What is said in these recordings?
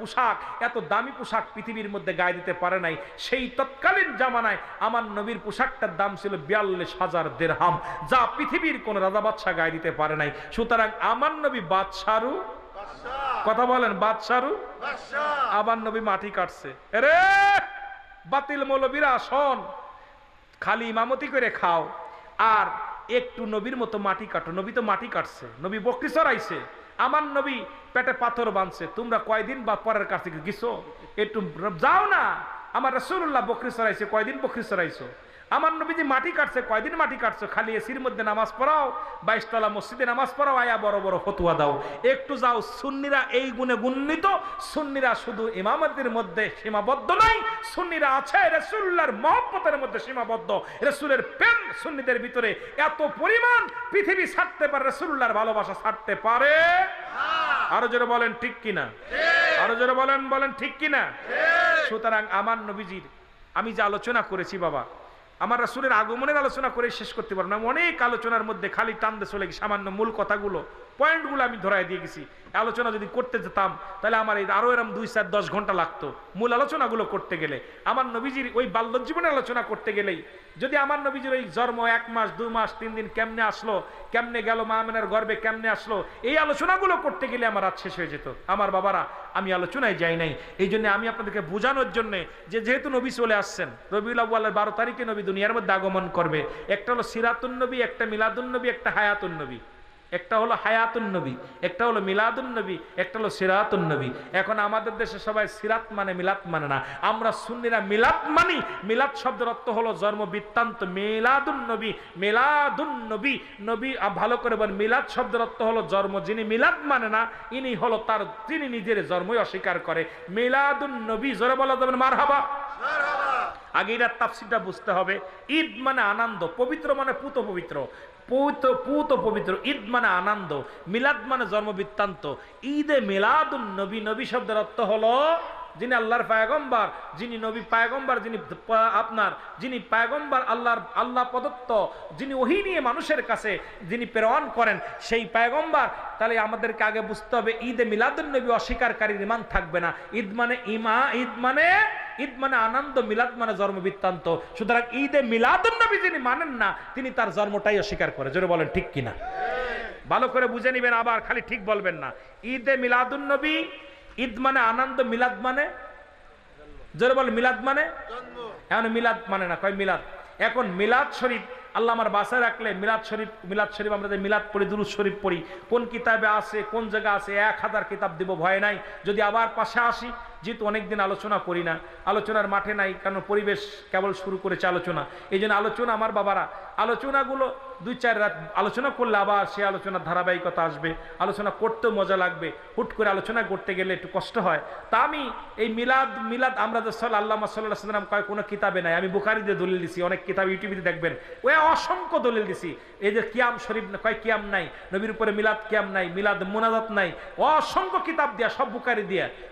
পোশাক, এত দামি পোশাক পৃথিবীর মধ্যে গায়ে দিতে পারে নাই। সেই তৎকালীন জামানায় আমার নবীর পোশাকটার দাম ছিল 42,000 দিরহাম, যা পৃথিবীর কোন রাজা বাদশাহ গায়ে দিতে পারে নাই। সুতরাং আমার নবী বাদশারু, কথা বলেন বাদশারু, আমার নবী মাটি কাটছে। আরে বাতিল মৌলবীরা শোন, খালি ইমামতি করে খাও আর একটু নবীর মতো মাটি কাটো। নবী তো মাটি কাটছে, নবী বকরি চড়াইছে, আমার নবী পেটে পাথর বাঁধছে। তোমরা কয়দিন বা পরের কাছ থেকে গেছো? একটু যাও না। আমার রাসূলুল্লাহ বকরি চড়াইছে, কয়দিন বকরি চড়াইছো? আমার নবীজি মাটি কাটছে, কয়দিন মাটি কাটছো? খালি এসির মধ্যে নামাজ পড়াও, 22 তলা মসজিদে নামাজ পড়াও, আয়া বড় বড় ফতোয়া দাও। একটু যাও। সুন্নিরা এই গুণে গুণিত। সুন্নিরা শুধু ইমামতের মধ্যে সীমাবদ্ধ নয়, সুন্নিরা আছে রাসূলুল্লাহর মহব্বতের মধ্যে সীমাবদ্ধ। রাসূলের প্রেম সুন্নিদের ভিতরে এত পরিমাণ, পৃথিবী ছাড়তে পারে, রাসূলুল্লাহর ভালোবাসা ছাড়তে পারে। আরো জোরে বলেন ঠিক কিনা, আরো জোরে বলেন ঠিক কিনা। সুতরাং আমার নবীজির আমি যে আলোচনা করেছি বাবা, আমার রাসূলের আগমনের আলোচনা করে শেষ করতে পারবো না। অনেক আলোচনার মধ্যে খালি টানতে চলে গেছি, সামান্য মূল কথাগুলো, পয়েন্টগুলো আমি ধরাই দিয়ে গেছি। আলোচনা যদি করতে যেতাম তাহলে আমার এই আরো এরকম 2-4-10 ঘন্টা লাগতো মূল আলোচনাগুলো করতে গেলে। আমার নবীজির ওই বাল্য জীবনের আলোচনা করতে গেলেই, যদি আমার নবীজির ওই জন্ম 1 মাস 2 মাস 3 দিন কেমনে আসলো, কেমনে গেল, মা আমিনার গর্ভে কেমনে আসলো, এই আলোচনাগুলো করতে গেলে আমার রাত শেষ হয়ে যেত। আমার বাবারা, আমি আলোচনায় যাই নাই। এই জন্য আমি আপনাদেরকে বোঝানোর জন্য যে যেহেতু নবী চলে আসছেন, রবিউল আউয়ালের 12 তারিখে নবী দুনিয়ার মধ্যে আগমন করবে। একটা হলো সিরাতুন নবী, একটা মিলাদুন নবী, একটা হায়াতুন নবী। একটা হলো হায়াতুন নবী, একটা হলো মিলাদুন নবী, একটা হলো সিরাতুন নবী। এখন আমাদের দেশে সবাই সিরাত মানে, মিলাদ মানে না। আমরা সুন্নিরা মিলাদ মানি। মিলাদ শব্দের অর্থ হলো জন্ম বৃত্তান্ত। মিলাদুন নবী, মিলাদুন নবী, নবী ভালো করে বলেন, মিলাদ শব্দের অর্থ হলো জন্ম। যিনি মিলাদ মানে না, ইনি হলো তার, তিনি নিজের জন্মই অস্বীকার করে। মিলাদুন নবী, জোরে বলা যাবেন মারহাবা। আগে এটার তাফসীরটা বুঝতে হবে। ঈদ মানে আনন্দ, পবিত্র মানে পুত পবিত্র, পুত পবিত্র। ঈদ মানে আনন্দ, মিলাদ মানে জন্মবৃত্তান্ত। ঈদে মিলাদুন নবী, নবী শব্দের অর্থ হলো যিনি আল্লাহর পয়গম্বর, যিনি নবী পয়গম্বর, যিনি যিনি পয়গম্বর, আল্লাহ প্রদত্ত, যিনি ওহী নিয়ে মানুষের কাছে যিনি প্রেরণ করেন, সেই পয়গম্বর। তাহলে আমাদেরকে আগে বুঝতে হবে ঈদে মিলাদুন নবী অস্বীকারীর ঈমান থাকবে না। ঈদ মানে ঈদ মানে আনন্দ, মিলাদ মানে জন্মবৃত্তান্ত। সুতরাং ঈদে মিলাদুন নবী যিনি মানেন না, তিনি তার জন্মটাই অস্বীকার করে। জোরে বলেন ঠিক কিনা। ভালো করে বুঝে নিবেন, আবার খালি ঠিক বলবেন না। ঈদে মিলাদুন নবী, ঈদ মানে আনন্দ, মিলাদ মানে, জোরে বলেন মিলাদ মানে এখন মিলাদ মানে না, কয় মিলাদ। এখন মিলাদ শরীফ আল্লাহ আমার বাসায় রাখলে, মিলাদ শরীফ আমরা যে মিলাদ পড়ি, দুরূদ শরীফ পড়ি, কোন কিতাবে আছে, কোন জায়গা আছে, 1000 কিতাব দিব, ভয় নাই। যদি আবার পাশে আসি, যেহেতু অনেকদিন আলোচনা করি না, আলোচনার মাঠে নাই, কারণ পরিবেশ কেবল শুরু করেছে আলোচনা। এই জন্য আলোচনা, আমার বাবারা, আলোচনাগুলো 2-4 রাত আলোচনা করলে আবার সে আলোচনার ধারাবাহিকতা আসবে, আলোচনা করতেও মজা লাগবে। হুট করে আলোচনা করতে গেলে একটু কষ্ট হয়। তা আমি এই মিলাদ আমরা যে আল্লামা সাল্লাল্লাহু আলাইহি ওয়াসাল্লাম কয় কোনো কিতাবে নাই। আমি বুখারীতে দলিল দিছি, অনেক কিতাব ইউটিউবে দেখবেন, ওই অসংখ্য দলিল দিছি। এই যে কিয়াম শরীফ কয় কিয়াম নাই, নবীর উপরে মিলাদ কিয়াম নাই, মিলাদ মুনাজাত নাই, অসংখ্য কিতাব দিয়া, সব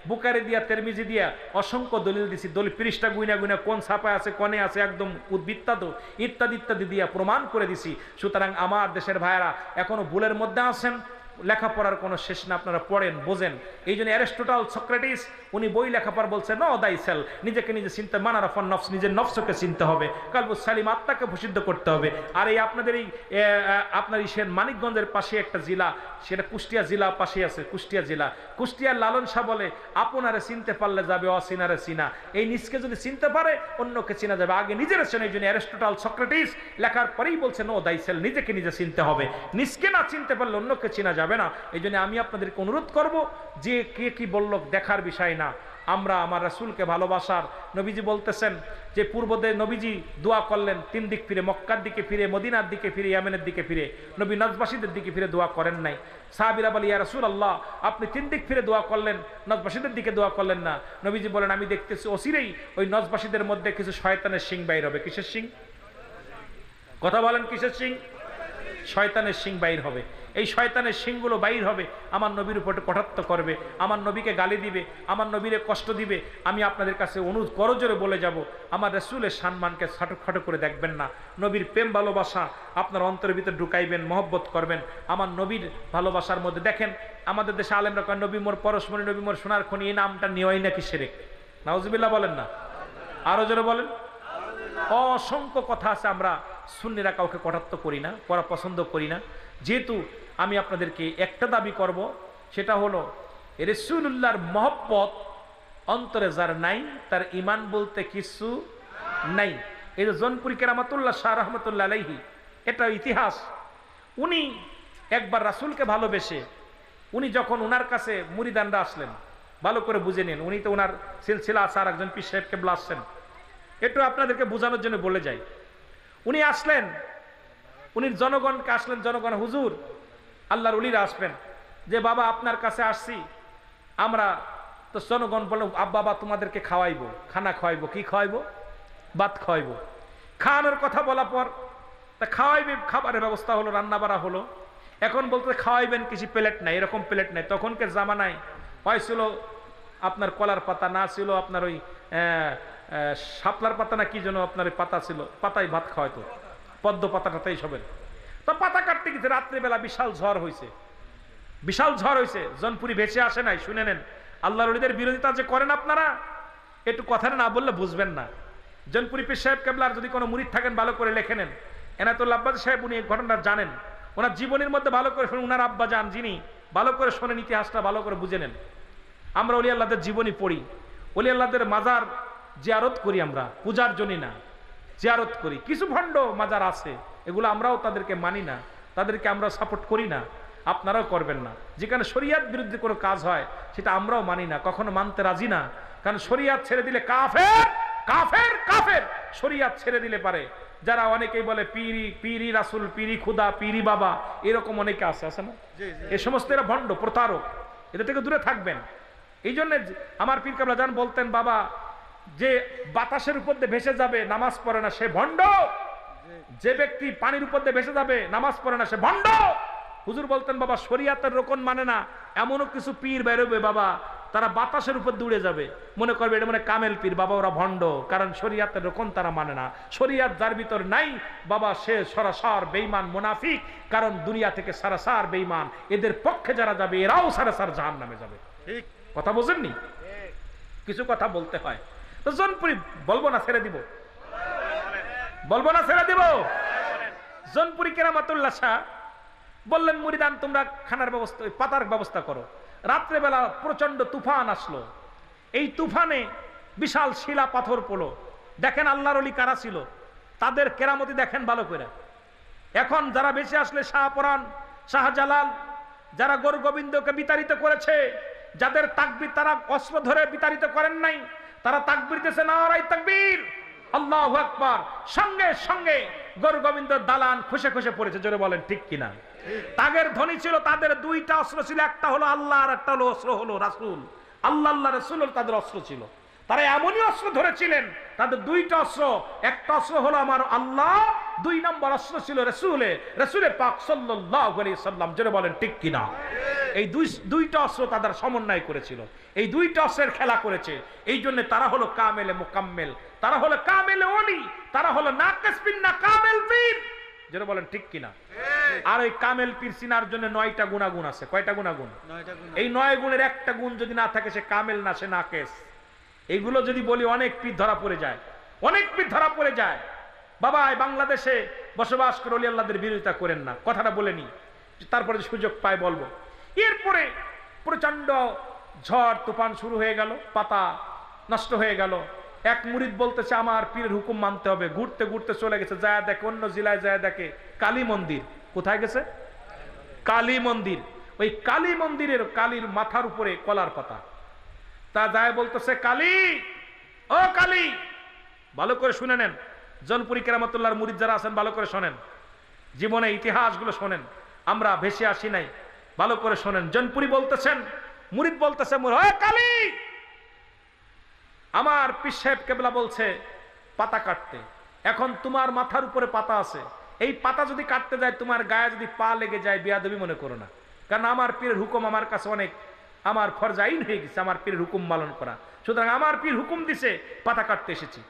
বুখারী দিয়া তিরমিজি দিয়া অসংখ্য দলিল দিছি। দলিল পৃষ্ঠা গুইনা কোন ছাপায় আছে, কোনে আছে, একদম উদ্বৃত্তান্ত ইত্যাদি দিয়া প্রমাণ করে দিছি। সুতরাং আমার দেশের ভাইয়েরা এখনো ভুলের মধ্যে আছেন, লেখাপড়ার কোনো শেষ না, আপনারা পড়েন বোঝেন। এই জন্য অ্যারিস্টটল, সক্রেটিস উনি বই লেখাপড়া বলছে, নো দাই সেল, নিজেকে নিজে চিনতে, মানারাফন নফস, নিজের নফসকে চিনতে হবে, কালবুস সালিম, আত্মাকে প্রসিদ্ধ করতে হবে। আর এই আপনাদের এই আপনার ইসের মানিকগঞ্জের পাশে একটা জেলা, সেটা কুষ্টিয়া জেলা পাশে আছে, কুষ্টিয়া জেলা। কুষ্টিয়ার লালন শাহ বলে, আপনারে চিনতে পারলে যাবে অচিনারে চিনা। এই নিজকে যদি চিনতে পারে, অন্যকে চিনা যাবে। আগে নিজের চেনে। এই জন্য অ্যারিস্টটল, সক্রেটিস লেখার পরেই বলছে, নো দাই সেল, নিজেকে নিজে চিনতে হবে। নিজকে না চিনতে পারলে অন্যকে চিনা যাবে না। এই জন্য আমি আপনাদেরকে অনুরোধ করব, যে কে কি বলল দেখার বিষয় না, আমরা আমার রাসূলকে ভালোবাসার। নবীজি বলতেছেন যে পূর্বদের নবীজি দোয়া করলেন 3 দিক ফিরে, মক্কার দিকে ফিরে, মদিনার দিকে ফিরে, ইয়ামেনের দিকে ফিরে। নবী নজবাসীদের দিকে ফিরে দোয়া করেন নাই। সাহাবীরা বলে, ইয়া রাসূলুল্লাহ, আপনি 3 দিক ফিরে দোয়া করলেন, নজবাসীদের দিকে দোয়া করলেন না। নবীজি বলেন, আমি দেখতেছি অচিরেই ওই নজবাসীদের মধ্যে কিছু শয়তানের শিং বাইর হবে। কিসের শিং? কথা বলেন, কিসের শিং? শয়তানের শিং বাইর হবে। এই শয়তানের শিংগুলো বাইর হবে, আমার নবীর উপরে কটাক্ষ করবে, আমার নবীকে গালি দিবে, আমার নবীরে কষ্ট দিবে। আমি আপনাদের কাছে অনুরোধ করজোরে বলে যাব, আমার রাসূলের সম্মানকে খাটো করে দেখবেন না। নবীর প্রেম ভালোবাসা আপনার অন্তরের ভিতরে ঢুকাইবেন, মহব্বত করবেন। আমার নবীর ভালোবাসার মধ্যে দেখেন, আমাদের দেশে আলেমরা কয় নবী মোর পরশমণি, নবী মোর সোনার খনি, এই নামটা নেওয়াই নাকি শিরক। নাউজুবিল্লাহ বলেন না, আরো জোরে বলেন। অসংখ্য কথা আছে, আমরা সুন্নিরা কাউকে কটাক্ষ করি না, করা পছন্দ করি না। যেহেতু আমি আপনাদেরকে একটা দাবি করব, সেটা হলো রাসূলুল্লাহর মহব্বত অন্তরে যার নাই তার ঈমান বলতে কিছু নাই। এই যে জনপুরি কেরামতুল্লাহ শাহ রহমতুল্লাহ আলাইহি, এটা ইতিহাস। উনি একবার রাসূলকে ভালোবেসে উনি যখন উনার কাছে মুরিদানরা আসলেন, ভালো করে বুঝে নিন, উনি তো উনার সিলসিলা আছে, আর একজন পীর সাহেবকে আসছেন, একটু আপনাদেরকে বোঝানোর জন্য বলে যাই। উনি আসলেন, উনি জনগণকে আসলেন, জনগণ হুজুর আল্লাহর ওলিরা আসবেন, যে বাবা আপনার কাছে আসছি আমরা। তো জনগণ বলল, বাবা তোমাদেরকে খাওয়াইবো, খানা খাওয়াইবো। কি খাওয়াইবো? ভাত খাওয়াইবো। খাওয়ানোর কথা বলা পর তা খাওয়াইবে, খাবারের ব্যবস্থা হলো, রান্না বাড়া হলো। এখন বলতে খাওয়াইবেন কিছু প্লেট নাই, এরকম প্লেট নাই। তখনকার জামানায় হয়েছিল আপনার কলার পাতা, না ছিল আপনার ওই শাপলার পাতা, না কি যেন আপনার ওই পাতা ছিল, পাতায় ভাত খাওয়াইতো, পদ্ম পাতা টাতাই সবের। তো পাতা কাটতে গেছে, রাত্রিবেলা বিশাল ঝড় হয়েছে, বিশাল ঝড় হয়েছে। জনপুরি ভেসে আসে নাই। শুনে নেন, আল্লাহর ওলিদের বিরোধিতা যে করেন আপনারা, একটু কথা না বললে বুঝবেন না। জনপুরি পীর সাহেব কেবলার যদি কোনো মুরিদ থাকেন ভালো করে লেখে নেন। এনায়েতুল্লাহ আব্বাস সাহেব উনি এই ঘটনাটা জানেন, ওনার জীবনের মধ্যে ভালো করে শুনে, উনার আব্বা যান যিনি, ভালো করে শোনেন, ইতিহাসটা ভালো করে বুঝে নেন। আমরা ওলি আল্লাহদের জীবনী পড়ি, ওলি আল্লাহদের মাজার জিয়ারত করি, আমরা পূজার জন্য না, জিয়ারত করি। কিছু ভণ্ড মাজার আছে, এগুলো আমরাও তাদেরকে মানি না, তাদেরকে আমরা সাপোর্ট করি না, আপনারাও করবেন না। যেখানে শরিয়াত বিরুদ্ধে কোনো কাজ হয় সেটা আমরাও মানি না, কখনো মানতে রাজি না। কারণ শরিয়াত ছেড়ে দিলে কাফের, কাফের, কাফের। শরিয়াত ছেড়ে দিলে পারে, যারা অনেকেই বলে পীরি, পীরি রাসূল, পীরি খুদা, পীরি বাবা, এরকম অনেকে আছে, আছে না? এই সমস্ত এরা ভণ্ড, প্রতারক, এদের থেকে দূরে থাকবেন। এই জন্য আমার পীর কেবলা জান বলতেন, বাবা যে বাতাসের উপর দিয়ে ভেসে যাবে নামাজ পড়ে না সে ভণ্ড, যে ব্যক্তি পানির উপর দিয়ে ভেসে যাবে নামাজ পড়ে না সে ভণ্ড। হুজুর বলতেন, বাবা শরিয়াতের রোকন মানে না, এমনও কিছু পীর বেরোবে বাবা, তারা বাতাসের উপর দৌড়ে যাবে, মনে করবে এটা মানে কামেল পীর, বাবা ওরা ভণ্ড, কারণ শরিয়াতের রোকন তারা মানে না। শরিয়াত যার ভিতর নাই বাবা, সে সরাসর বেঈমান, মুনাফিক। কারণ দুনিয়া থেকে সরাসর বেঈমান, এদের পক্ষে যারা যাবে এরাও সরাসর জাহান্নামে যাবে। ঠিক কথা বুঝেননি? কিছু কথা বলতে হয়। তো জনপুরি বলবো না ছেড়ে দিব, বলবো না ছেড়ে দিব। জনপুরি কেরামতুল্লাহ শাহ বললেন, মুরিদান তোমরা খানার ব্যবস্থা, পাতার ব্যবস্থা করো। রাত্রেবেলা প্রচন্ড তুফান আসলো, এই তুফানে বিশাল শিলা পাথর পড়লো। দেখেন আল্লাহর ওলি কারা ছিল, তাদের কেরামতি দেখেন ভালো করে। এখন যারা বেঁচে আসলে শাহপরান, শাহজালাল, যারা গৌর গোবিন্দকে বিতাড়িত করেছে, যাদের তাকবীর তারা অস্ত্র ধরে বিতাড়িত করেন নাই, তারা তাকবীর দিয়েছে, নারায়ে তাকবীর, আল্লাহু আকবার। সঙ্গে সঙ্গে গৌর গোবিন্দ দালান খুশে খুশে পড়েছে। জোরে বলেন ঠিক কিনা? তাদের ধ্বনি ছিল, তাদের দুইটা অস্ত্র ছিল, একটা হলো আল্লাহ আর একটা হলো অস্ত্র হলো রাসূল। আল্লাহ আল্লাহ রাসূল তাদের অস্ত্র ছিল। তারা এমনই অস্ত্র ধরেছিলেন, তাদের দুইটা অস্ত্র, একটা অস্ত্র হলো আমার আল্লাহ, দুই নম্বর অস্ত্র ছিল রাসূলে পাক সাল্লাল্লাহু আলাইহি সাল্লাম। জোরে বলেন ঠিক কিনা? এই দুইটা অস্ত্র তাদের সমন্বয় করেছিল, এই দুইটা অস্ত্রের খেলা করেছে। এই জন্য তারা হলো কামেলে মুকাম্মেল, তারা হলো কামেলে ওলি, তারা হলো নাকিস বিন না কামেল পীর। জোরে বলেন ঠিক কিনা? আর ওই কামেল পীর চিনার জন্য 9টা গুণাগুণ আছে। কয়টা গুণাগুণ? 9টা গুণ। এই 9 গুণের একটা গুণ যদি না থাকে সে কামেল না, সে নাকিস। এইগুলো যদি বলি অনেক পীর ধরা পড়ে যায়, অনেক পীর ধরা পড়ে যায়। বাবা বাংলাদেশে বসবাস করে ওলি আল্লাহদের বিরোধিতা করেন না, কথাটা বলে নি, তারপরে সুযোগ পায় বলবো। এরপরে প্রচন্ড ঝড় তুফান শুরু হয়ে গেল, পাতা নষ্ট হয়ে গেল। এক মুরিদ বলতেছে আমার পীরের হুকুম মানতে হবে। ঘুরতে ঘুরতে চলে গেছে, যায় দেখে অন্য জেলায়, যায় দেখে কালী মন্দির। কোথায় গেছে? কালী মন্দির। ওই কালী মন্দিরের কালীর মাথার উপরে কলার পাতা। তা যায় বলতেছে, কালী, ও কালী, ভালো করে শুনে নেন। জনপুরি কেরামতুল্লাহর মুরিদ যারা আছেন ভালো করে শোনেন, জীবনে ইতিহাসগুলো শোনেন, আমরা ভেসে আসি নাই, ভালো করে শোনেন। জনপুরি বলতেছেন, মুরিদ বলতেছে, ও কালী, আমার পীর সাহেব কেবলা বলছে পাতা কাটতে। এখন তোমার মাথার উপরে পাতা আছে, এই পাতা যদি কাটতে যায় তোমার গায়ে যদি পা লেগে যায় বেয়াদবি মনে করো না, কারণ আমার পীরের হুকুম আমার কাছে অনেক, আমার ফরজ আইন হয়ে গেছে আমার পীরের হুকুম পালন করা, সুতরাং আমার পীর হুকুম দিছে পাতা কাটতে এসেছি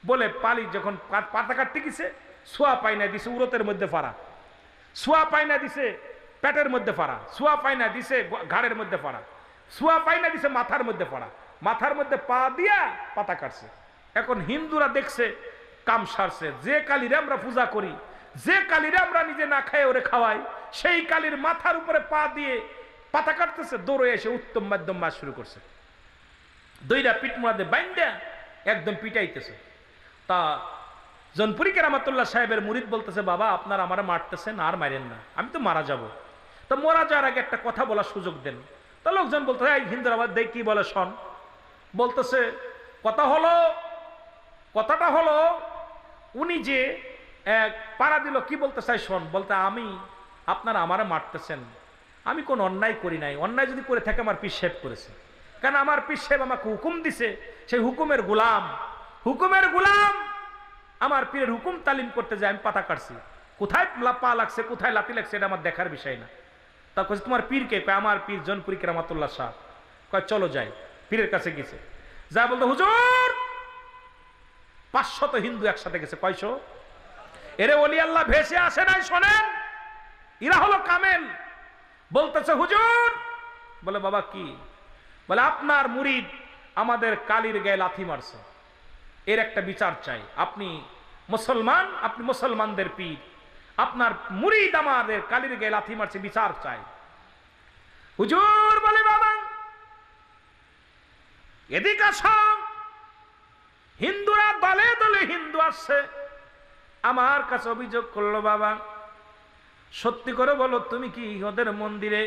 বলে পালি যখন পাতা কাটতে গেছে সোয়া পায়না দিছে উরতের মধ্যে ফাড়া, সোয়া পায়না দিছে পেটের মধ্যে ফাড়া, সোয়া পায়না দিছে ঘাড়ের মধ্যে ফাড়া, সোয়া পায়না দিছে মাথার মধ্যে ফাড়া, মাথার মধ্যে পা দিয়া পাতা কাটছে। এখন হিন্দুরা দেখছে কাম সারছে, যে কালীরে আমরা পূজা করি, যে কালীরে আমরা নিজে না খাই ওরে খাওয়াই, সেই কালীর মাথার উপরে পা দিয়ে পাতা কাটতেছে, দৌড়ে এসে উত্তম মাধ্যম মাস শুরু করছে, দুইটা পিঠ মুড়াতে বাইন্দা একদম পিটাইতেছে। তা জনপুরি কেরামতুল্লাহ সাহেবের মুরিদ বলতেছে, বাবা আপনার আমারে মারতেছেন, আর মারেন না, আমি তো মারা যাব, তো মারা যাওয়ার আগে একটা কথা বলার সুযোগ দেন। তা লোকজন বলতেছে, এই হিন্দুর আবার দেখ কি বলে শোন। বলতেছে কথাটা হলো উনি যে পাড়া দিল, কি বলতে চাই শোন। বলতে আমি আপনারা আমারে মারতেছেন, আমি কোন অন্যায় করি নাই, অন্যায় যদি করে থাকে আমার পীর সাহেব করেছে, কারণ আমার পীর সাহেব আমাকে হুকুম দিছে, সেই হুকুমের গোলাম আমার পীরের হুকুম তালিম করতে যায় আমি পাতা কাটছি, কোথায় পা লাগছে কোথায় লাতি লাগছে এটা আমার দেখার বিষয় না। তা কইছে তোমার পীরকে? কয় আমার পীর জনপুরি কেরামতুল্লাহ শাহ। কয় চলো যাই, পীরের কাছে গেছে, যা বলতো হুজুর 500 হিন্দু একসাথে গেছে। কয়শো? এরে ওলি আল্লাহ ভেসে আসে নাই, শোনেন এরা হলো কামেল। বলতেছে হুজুর, বলে বাবা কি? বলে আপনার মুরিদ আমাদের কালীর গায়ে লাথি মারছে, এর একটা বিচার চাই। আপনি মুসলমান, আপনি মুসলমানদের পীর, আপনার মুরিদ আমাদের কালীর গায়ে লাথি মারছে, বিচার চাই। হুজুর বলে বাবা এদিকে আসো, হিন্দুরা দলে দলে হিন্দু আসছে, আমার কাছে অভিযোগ করলো, বাবা সত্যি করে বলো তুমি কি ওদের মন্দিরে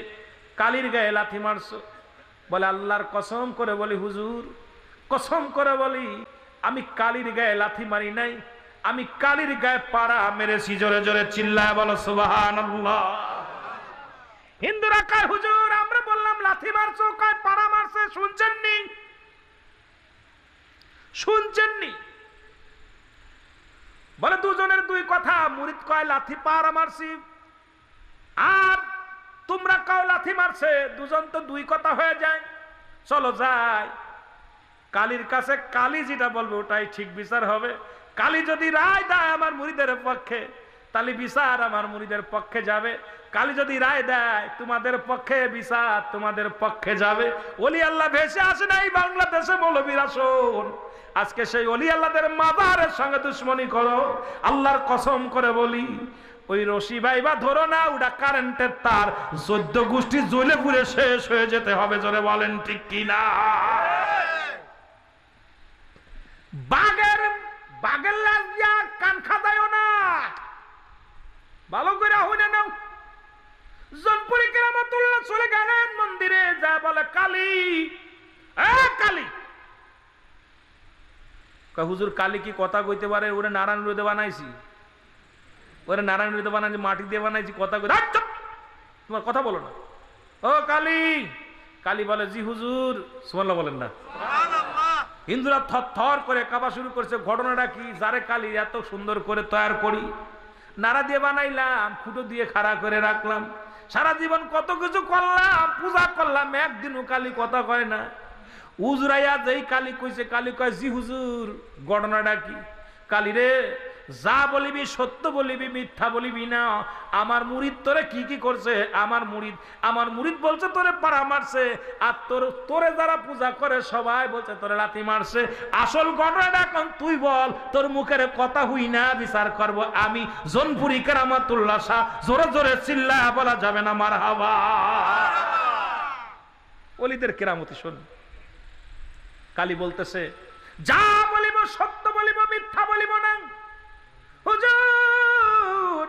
কালীর গায়ে লাথি মারছো? বলে আল্লাহর কসম করে বলি হুজুর, কসম করে বলি আমি কালীর গায়ে লাথি মারি নাই, আমি কালীর গায়ে পাড়া মেরেছি। জোরে জোরে চিল্লায় বলো সুবহানাল্লাহ। হিন্দুরা কয় হুজুর আমরা বললাম লাথি মারছো, কয় পাড়া মারছে, শুনছেননি? বলে দুজনের দুই কথা, মুরিদ কয় লাথি পাড়া মারছি, আর তোমরা কাও লাথি মারছে, দুজন তো দুই কথা হয়ে যায়, চলো যাই কালীর কাছে, কালী যেটা বলবে ওটাই ঠিক বিচার হবে। কালী যদি রায় দেয় আমার মুরিদের পক্ষে, তাহলে বিচার আমার মুরিদের পক্ষে যাবে, কালী যদি রায় দেয় তোমাদের পক্ষে, বিচার তোমাদের পক্ষে যাবে। ওলি আল্লাহ ভেসে আসে নাই বাংলাদেশে, মৌলবীরা শোন আজকে সেই ওলি আল্লাহদের মাজারের সঙ্গে দুশ্মনী করো, আল্লাহর কসম করে বলি ওই রশি বাইবা ধরো না, ওটা কারেন্টের তার, 14 গোষ্ঠী জ্বলে পুড়ে শেষ হয়ে যেতে হবে। জোরে বলেন ঠিক কিনা? বাগের লাশ দিয়া কান খাদায়ও না, ভালো করে হইনা নাও। জনপুরি কেরামতুল্লাহ চলে গেলেন মন্দিরে, যা বলে কালী, কালী। হুজুর কালী কি কথা কইতে পারে? ওরে নারায়ণ রোদে বানাইছি, ওরে নারায়ণ রোদে বানাইছি, মাটি দিয়ে বানাইছি, কথা কই তোমার কথা বলো না। ও কালী, কালী বলে জি হুজুর। সুবহানাল্লাহ বলেন না? হিন্দুরা থর করে কাঁপা শুরু করছে। ঘটনাটা কি? যারে কালী এত সুন্দর করে তৈরি করি, নাড়া দিয়ে বানাইলাম, ফুটো দিয়ে খাড়া করে রাখলাম, সারা জীবন কত কিছু করলাম, পূজা করলাম, একদিনও কালী কথা কয় না। উজরাইয়া যেই কালী কইছে, কালী কয় জি হুজুর। ঘটনাটা কি? কালী রে যা বলিবি সত্য বলিবি, মিথ্যা বলিবি না। আমার মুরিদ তোরে কি কি করছে? আমার মুরিদ বলছে তোরে পাড়া মারছে, আর তোরে যারা পূজা করে সবাই বলছে তোরে লাথি মারছে। আসল ঘটনাটা এখন তুই বল, তোর মুখের কথা হুই না বিচার করব আমি, জনপুরি কেরামতুল্লাহ শাহ। জোরে জোরে চিল্লায়া বলা যাবে না মারহাবা। ওলিদের কেরামতি শোন। কালী বলতেছে যা বলিব সত্য বলিব, মিথ্যা বলিব না। হুজুর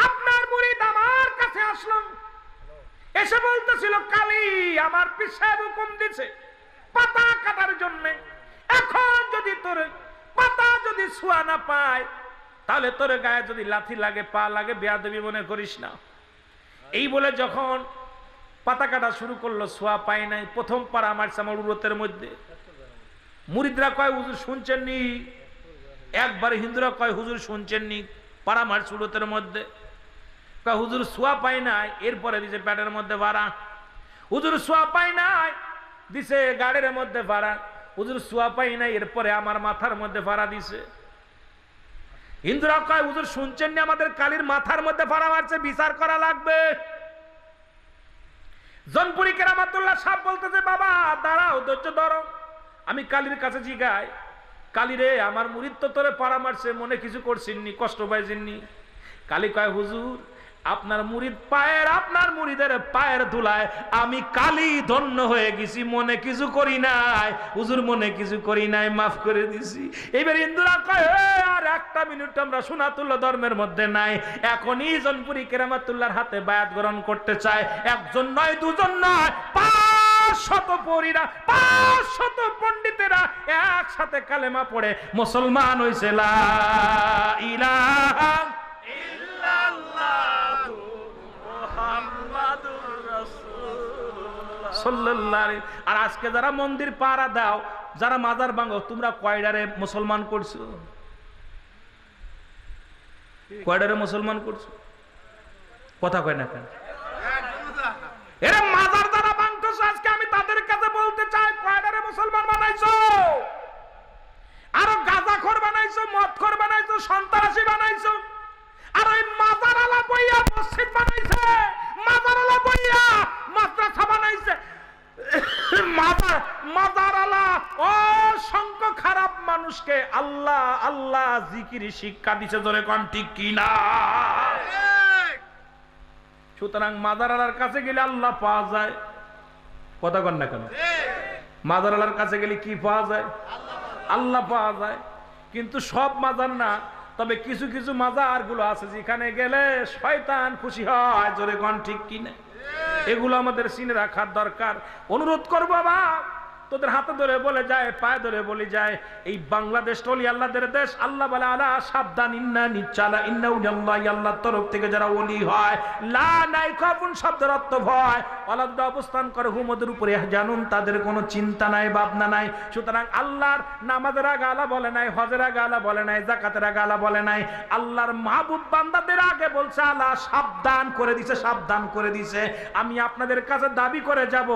আপনার মুরিদ আমার কাছে আসলো, এসে বলতেছিল কালী আমার পীর সাহেব হুকুম দিছে পাতা কাটার জন্য, এখন যদি তোর পাতা যদি ছোঁয়া না পায়, তাহলে তোর গায়ে যদি লাথি লাগে, পা লাগে, বেয়াদবি মনে করিস না। এই বলে যখন পাতা কাটা শুরু করলো, ছোঁয়া পায় নাই, প্রথম পাড়া মারছে আমার উরতের মধ্যে। মুরিদরা কয় হুজুর শুনছেননি? একবারে হিন্দুরা কয় হুজুর শুনছেননি? পারামার সুরতের মধ্যে। হুজুর সোয়া পাই নাই, এরপরে দিছে পেটের মধ্যে ভাড়া। হুজুর সোয়া পাই নাই, দিছে গাড়ির মধ্যে ভাড়া। হুজুর সোয়া পাই নাই, এরপরে আমার মাথার মধ্যে ভাড়া দিছে। হিন্দুরা কয় হুজুর শুনছেন না, আমাদের কালীর মাথার মধ্যে ভাড়া মারছে, বিচার করা লাগবে। জনপুরি কেরামতুল্লাহ সাহেব বলতেছে বাবা দাঁড়াও, ধৈর্য ধরো, আমি কালীর কাছে জিগাই, কালী রে আমার মুরিদ তো তোরে পাড়া মারছে, মনে কিছু করছিননি, কষ্ট পাইছেননি? কালী কয় হুজুর আপনার মুরিদ পায়ের, আপনার মুরিদের পায়ের ধুলায় আমি কালী ধন্য হয়ে গেছি, মনে কিছু করি নাই হুজুর, মনে কিছু করি নাই, মাফ করে দিছি। এবার হিন্দুরা কয় আর একটা মিনিট আমরা সুন্নাতুল্লাহ ধর্মের মধ্যে নাই, এখনই জনপুরি কেরামতুল্লাহর হাতে বায়াত গ্রহণ করতে চায়। একজন নয়, দুজন নয়, 500 পরীরা, 500 পণ্ডিতেরা একসাথে কালেমা পড়ে মুসলমান হইছে। লা ইলাহা ইল্লাল্লাহু মুহাম্মাদুর রাসূলুল্লাহ সাল্লাল্লাহু আলাইহি। আর আজকে যারা মন্দির পাড়া দাও, যারা মাজার ভাঙো, তোমরা কয়ডারে মুসলমান করছো? কয়ডারে মুসলমান করছো? কথা কয় না কেন? এরা মাজার যারা ভাঙতেছো, আজকে আমি তাদের কাছে বলতে চাই কয়ডারে মুসলমান বানাইছো? আরো গাঁজাখোর বানাইছো, মদখোর বানাইছো, সন্ত্রাসী বানাইছো। আর ওই মাজারালা বইয়া মসজিদ বানাইছে, মাজারালা বইয়া মাদ্রাসা বানাইছে, মাজারালা অসংখ্য খারাপ মানুষকে আল্লাহ আল্লাহ জিকিরি শিক্ষা দিছে। ধরে কোন ঠিক কিনা? সুতরাং মাজারালার কাছে গেলে আল্লাহ পাওয়া যায়। কথা কন না কেন? মাজারালার কাছে গেলে কি পাওয়া যায়? আল্লাহ পাওয়া যায়। কিন্তু সব মাজার না, তবে কিছু কিছু মাজার গুলো আছে যেখানে গেলে শয়তান খুশি হয়। জোরে কোন ঠিক কিনা? এগুলো আমাদের চিনে রাখার দরকার। অনুরোধ করবো বাবা, তোদের হাতে ধরে বলে যায়, পায়ে ধরে বলে যায়, এই বাংলাদেশ ওলি আল্লাহদের দেশ। আল্লাহ বলে আলা সাবধান, ইন্না নিচ্চালা ইন্না উল্লাহ, আল্লাহর তরফ থেকে যারা ওলি হয়, লা নাই খাফুন শব্দের অর্থ ভয়, আলাদা অবস্থান করে হুমদের উপরে জানুন, তাদের কোনো চিন্তা নাই, ভাবনা নাই। সুতরাং আল্লাহর নামাজের আগে আলা বলে নাই, হজের আগে আলা বলে নাই, যাকাতের আগে আলা বলে নাই। আল্লাহর মাহবুব বান্দাদের আগে বলছে আল্লাহ সাবধান করে দিছে, সাবধান করে দিছে। আমি আপনাদের কাছে দাবি করে যাব,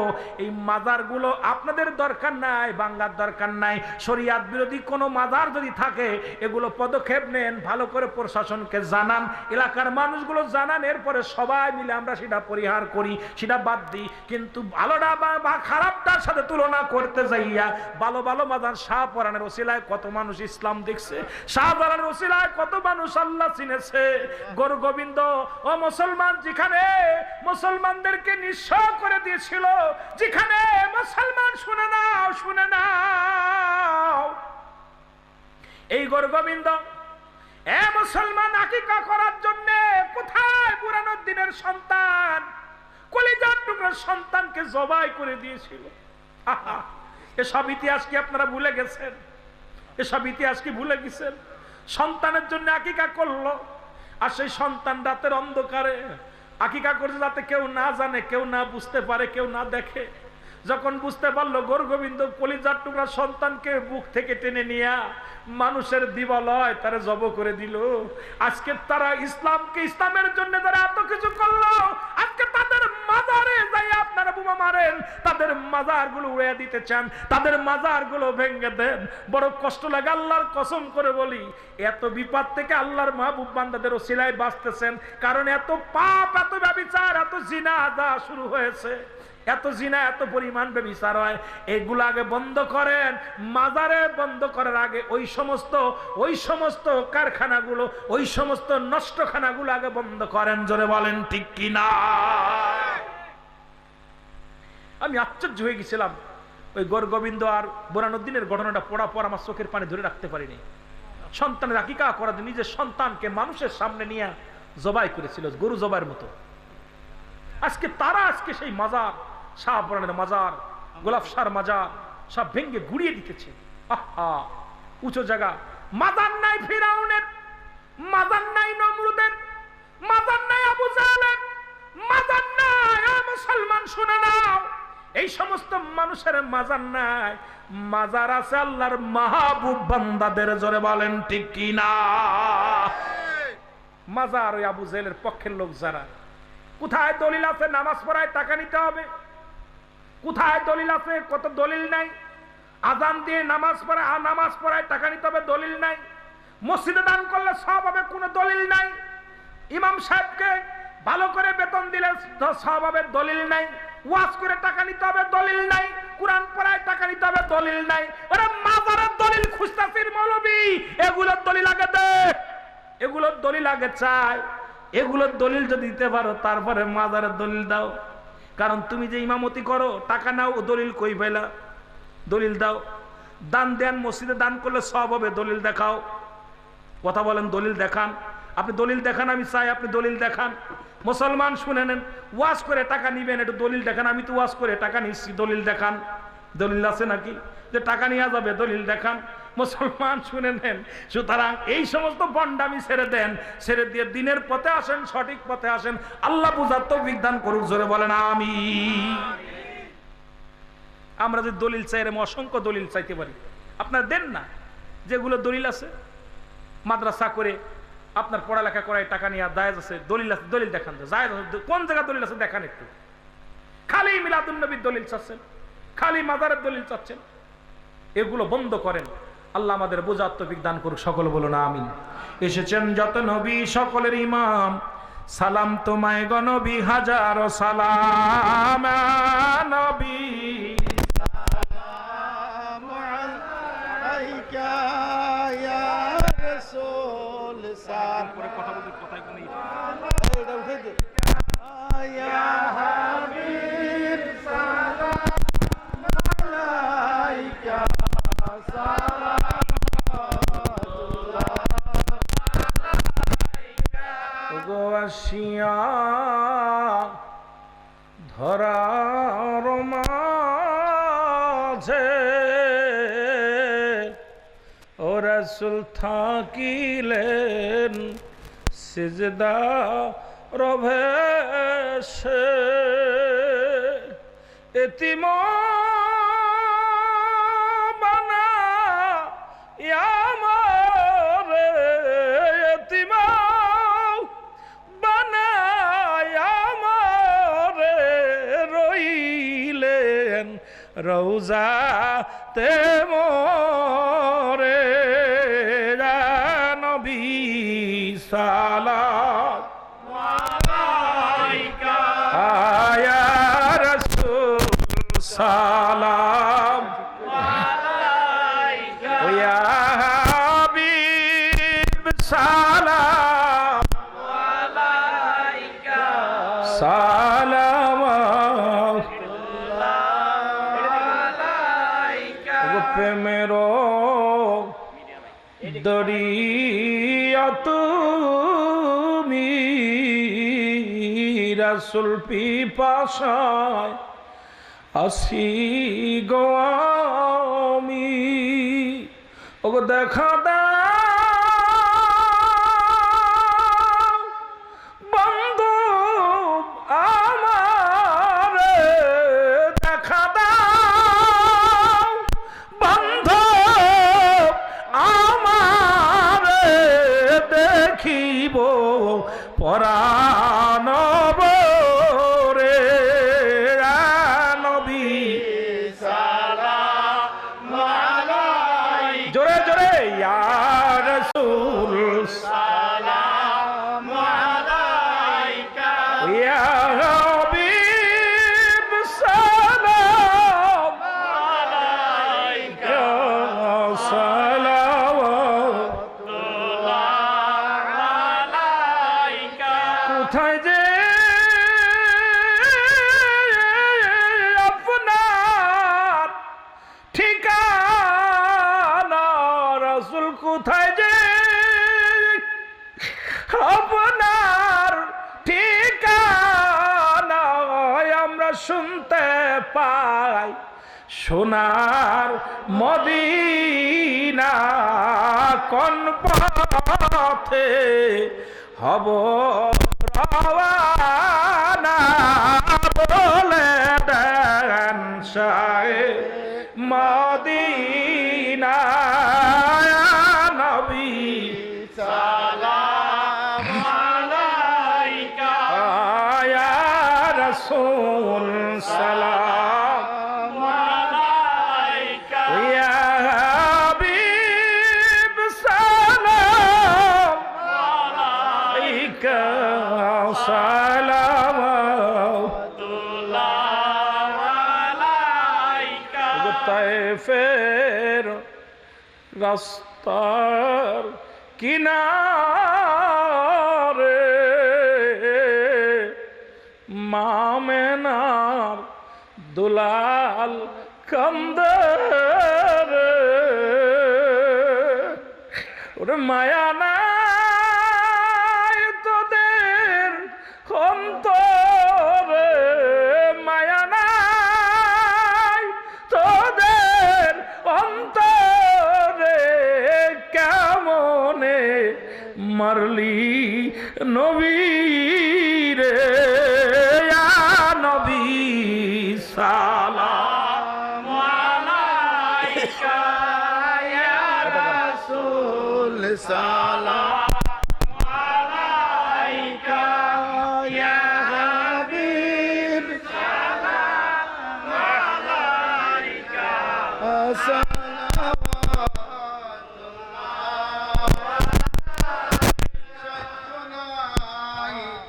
এই মাজারগুলো আপনাদের দরকার নাই, বাংলার দরকার নাই। শরিয়াত বিরোধী কোনো মাজার যদি থাকে, এগুলো পদক্ষেপ নেন, ভালো করে প্রশাসনকে জানান, এলাকার মানুষগুলো জানান, এরপরে সবাই মিলে আমরা সেটা পরিহার করি, সেটা বাদ দিই। কিন্তু ভালোটা বা খারাপটার সাথে তুলনা করতে যাইয়া ভালো ভালো মাজার শাহপরানের ওসিলায় কত মানুষ ইসলাম দেখছে, শাহপরানের ওসিলায় কত মানুষ আল্লাহ চিনেছে। গরু গোবিন্দ ও মুসলমান যেখানে মুসলমানদেরকে নিঃস্ব করে দিয়েছিল, যেখানে মুসলমান শুনে নাও, শুনে নাও, এই গরু গোবিন্দ এ মুসলমান আকিকা করার জন্য কোথায় পুরানোর দিনের সন্তান, কলিজার টুকরো সন্তানকে জবাই করে দিয়েছিল। এসব ইতিহাস কি আপনারা ভুলে গেছেন? এসব ইতিহাস কি ভুলে গেছেন? সন্তানের জন্য আকিকা করলো, আর সেই সন্তান রাতের অন্ধকারে আকিকা করছে যাতে কেউ না জানে, কেউ না বুঝতে পারে, কেউ না দেখে। যখন বুঝতে পারলো গরু গোবিন্দ কলিজার টুকরা সন্তানকে বুক থেকে টেনে নিয়ে মানুষের দিবালয় তারা জব করে দিল। আজকে তারা ইসলামকে, ইসলামের জন্য তারা এত কিছু করলো, আজকে তাদের মাজারে যাই আপনারা বোমা মারেন, তাদের মাজারগুলো উড়িয়ে দিতে চান, তাদের মাজারগুলো ভেঙে দেন। বড় কষ্ট লাগে, আল্লাহর কসম করে বলি, এত বিপদ থেকে আল্লাহর মাহবুব বান্দাদের ওসিলায় বাঁচতেছেন। কারণ এত পাপ, এত ব্যভিচার, এত জিনা যা শুরু হয়েছে, এত জিনা, এত পরিমাণ ব্যভিচার হয়, এগুলো আগে বন্ধ করেন। মাজারে বন্ধ করার আগে ওই সমস্ত কারখানাগুলো, ওই সমস্ত নষ্টখানাগুলো আগে বন্ধ করেন। জোরে বলেন ঠিক কিনা? আমি আশ্চর্য হয়ে গেছিলাম ওই গৌর গোবিন্দ আর বোরানুদ্দিনের ঘটনাটা পড়ার পর আমার চোখের পানি ধরে রাখতে পারিনি। সন্তানের আকিকা করার জন্য নিজের সন্তানকে মানুষের সামনে নিয়ে জবাই করেছিল, গরু জবাইয়ের মতো। আজকে তারা সেই মাজার, শাহপরানের মাজার, গোলাপ শাহর মাজার সব ভেঙ্গে গুড়িয়ে দিতেছে। আহা, উঁচু জায়গা, মাজার নাই ফিরাউনের, মাজার নাই নমরুদের, মাজার নাই আবু জাহেলের, মাজার নাই। মুসলমান শুনে নাও, এই সমস্ত মানুষের মাজার নাই, মাজার আছে আল্লাহর মাহবুব বান্দাদের। জোরে বলেন ঠিক কিনা? মাজার ওই আবু জেহেলের পক্ষের লোক যারা, কোথায় দলিল আছে নামাজ পড়ায় টাকা নিতে হবে? কোথায় দলিল আছে? কত দলিল নাই। আজান দিয়ে নামাজ পড়ায় টাকা নিতে হবে, দলিল নাই। মসজিদে দান করলে সব হবে, কোনো দলিল নাই। ইমাম সাহেবকে ভালো করে বেতন দিলে সব হবে, দলিল নাই। ওয়াজ করে টাকা নিতে হবে, দলিল নাই। কোরআন পড়ায় টাকা নিতে হবে, দলিল নাই। ওরে মাজারের দলিল খুঁজতাছিস মৌলবি, এগুলোর দলিল আগে দে, এগুলোর দলিল আগে চাই। এগুলোর দলিল যদি দিতে পারো তারপরে মাজারের দলিল দাও। কারণ তুমি যে ইমামতি করো, টাকা নাও, দলিল কই পাইলা? দলিল দাও। দান দেন, মসজিদে দান করলে সব হবে, দলিল দেখাও। কথা বলেন, দলিল দেখান। আপনি দলিল দেখান, আমি চাই আপনি দলিল দেখান। মুসলমান শুনে নেন, ওয়াজ করে টাকা নিবেন, একটু দলিল দেখান। আমি তো ওয়াজ করে টাকা নিচ্ছি, দলিল দেখান। দলিল আছে নাকি যে টাকা নেওয়া যাবে? দলিল দেখান। মুসলমান শুনে নেন। সুতরাং এই সমস্ত বন্ডামি ছেড়ে দেন, ছেড়ে দিয়ে দিনের পথে আসেন, সঠিক পথে আসেন। আল্লাহ বুঝার তৌফিক দান করুক, জোরে বলেন আমিন। আমরা যে দলিল চাই, এরকম অসংখ্য দলিল চাইতে পারি, আপনার দেন না। যেগুলো দলিল আছে, মাদ্রাসা করে আপনার পড়ালেখা করায় টাকা নিয়ে জায়েজ আছে, দলিল আছে, দলিল দেখান। জায়েজ আছে, কোন জায়গায় দলিল আছে দেখান একটু। খালি মিলাদুন নবীর দলিল চাচ্ছেন, খালি মাজারের দলিল চাচ্ছেন। এগুলো বন্ধ করেন। আল্লাহ আমাদের বোঝার তৌফিক দান করুক, সকল বলুন আমিন। এসেছেন যত নবী সকলের ইমাম, সালাম তোমায় গো নবী, হাজারো সালাম নবী। কথা বলতে কথাই কোন এটা উঠে দে। ইয়া হাবিব সালাম আলাইকা সালাতুল্লাহ আলাইকা। ওগো আসিয়া ধরার মাঝে ও রাসূল থাকিলেন সিজদা রভেশে, এতিম বানা ইয়ামারে, এতিম বানা ইয়ামারে রইলেন রওজাতে মোরে। নবী সালাম আলাইকা ইয়া রাসূল, সালাম আলাইকা ইয়া হাবিব, সালাম আলাইকা সালাম আলাইকা। প্রেমের দরিয়া তুমি, রাসূল পিপাসায় আসি গো আমি। ওগো দেখা দাও বন্ধু আমার, দেখা দাও বন্ধু আমার, দেখিব পরাণ রে। নবী সালাম আলাইকা, জোরে জোরে ইয়া রাসূল সালাম আলাইকা ইয়া হাবিব, সালাম আলাইকা কোথায় যে আপনার ঠিকানা, রাসূল কোথায় যে আপনার ঠিকানা, আমরা শুনতে পাই সোনার মদিনা। কোন পথে হব রওয়ানা, বলে দেন শাহে মদিনা। নবী সালাম রাস্তার কিনারে মামেনার দুলাল কান্দে রে, ওরে মায়া নাই তোদের অন্তরে, মায়া নাই তোদের অন্তরে, কেমনে মারলি নবীরে, ইয়া নবী সালাম আলাইকা ইয়া রাসূল সালাম আলাইকা ইয়া হাবিব সালাম আলাইকা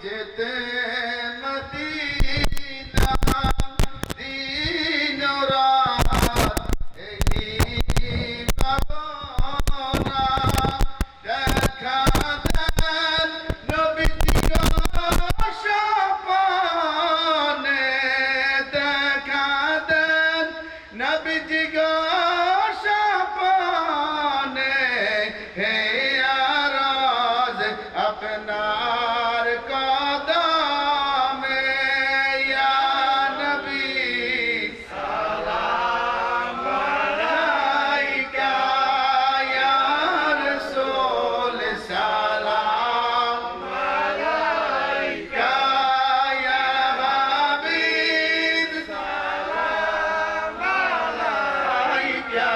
যেতে মদিনা দিন রাত এই ভাবনা, দেখা দেন নবীজি গো স্বপ্নে, দেখা দেন নবীজি গো স্বপ্নে, হে আরাজ আপনার কদমে, ইয়া নবী সালাম আলাইকা ইয়া রাসূল সালাম আলাইকা ইয়া হাবিব সালাম আলাইকা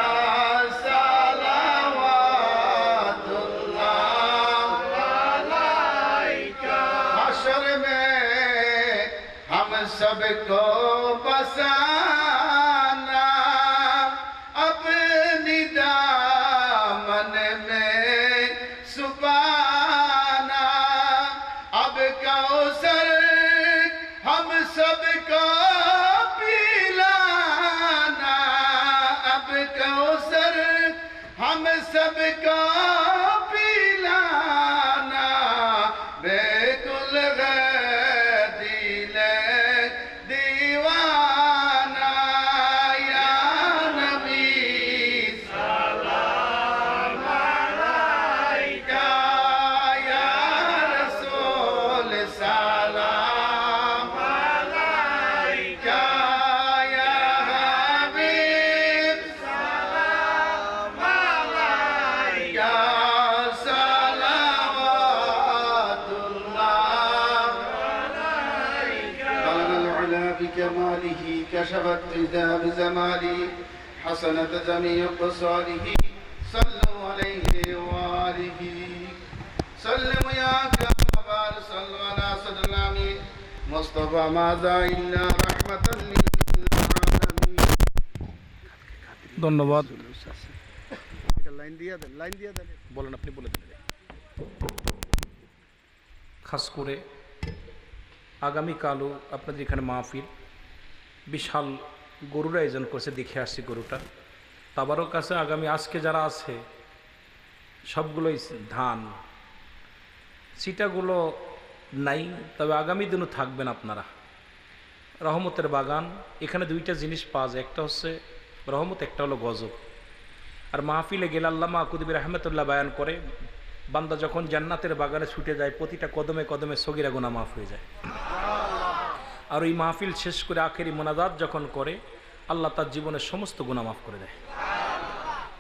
সালাওয়াতুল্লাহ আলাইকা। हश्र में हम सबको बसाना अपनी दामन में सुबाना, अब कौसर हम सबको पिलाना, अब कौसर हम सबको पिलाना, बेकुल दिले दीवाना, या नबी सलाम अलैका या रसूल सलाम अलैका या हबीब सलाम अलैका सलावतुल्लाह अलैका। طلب العلا بكماله كشف الردى بزماله حسنت جميع خصاله صلوا عليه وآله سلموا يا كبار صلوا على صدر الأمين مصطفى ماذا إلا رحمة للعالمين। ধন্যবাদ। লাইন দিয়ে দেন বলেন, আপনি বলে দিন। খাস করে আগামীকালও আপনাদের এখানে মাহফিল, বিশাল গরুর আয়োজন করছে, দেখে আসছি গরুটা। তাবারও কাছে আগামী আজকে যারা আছে সবগুলোই ধান, সিটাগুলো নাই, তবে আগামী দিনও থাকবেন আপনারা। রহমতের বাগান, এখানে দুইটা জিনিস পাওয়া যায়, একটা হচ্ছে রহমত, একটা হলো গজব। আর মাহফিলে গেলে আল্লামা কুতুবী রহমতুল্লাহ বয়ান করে, বান্দা যখন জান্নাতের বাগানে ছুটে যায়, প্রতিটা কদমে কদমে সগীরা গুনাহ মাফ হয়ে যায়। আর ওই মাহফিল শেষ করে আখেরি মোনাজাত যখন করে, আল্লাহ তার জীবনের সমস্ত গুনাহ মাফ করে দেয়।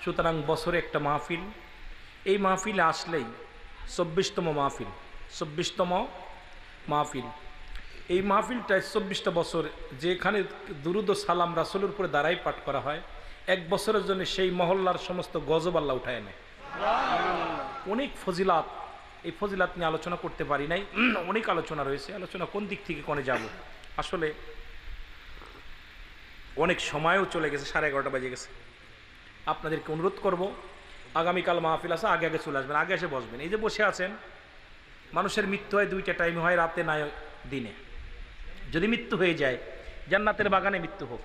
সুতরাং বছরে একটা মাহফিল, এই মাহফিলে আসলেই 24তম মাহফিল, 24তম মাহফিল। এই মাহফিলটায় 24টা বছর যেখানে দুরুদ ও সালাম রাসূলের উপরে দাঁড়াই পাঠ করা হয়, এক বছরের জন্য সেই মহল্লার সমস্ত গজব আল্লাহ উঠায় নেয়। অনেক ফজিলাত, এই ফজিলাত নিয়ে আলোচনা করতে পারি নাই, অনেক আলোচনা রয়েছে। আলোচনা কোন দিক থেকে কোনে যাব, আসলে অনেক সময়ও চলে গেছে, 11:30 বেজে গেছে। আপনাদেরকে অনুরোধ করব, আগামীকাল মাহফিল আছে, আগে আগে চলে আসবেন, আগে এসে বসবেন। এই যে বসে আছেন, মানুষের মৃত্যু হয় দুইটা টাইমে, হয় রাতে না দিনে। যদি মৃত্যু হয়ে যায়, জান্নাতের বাগানে মৃত্যু হোক,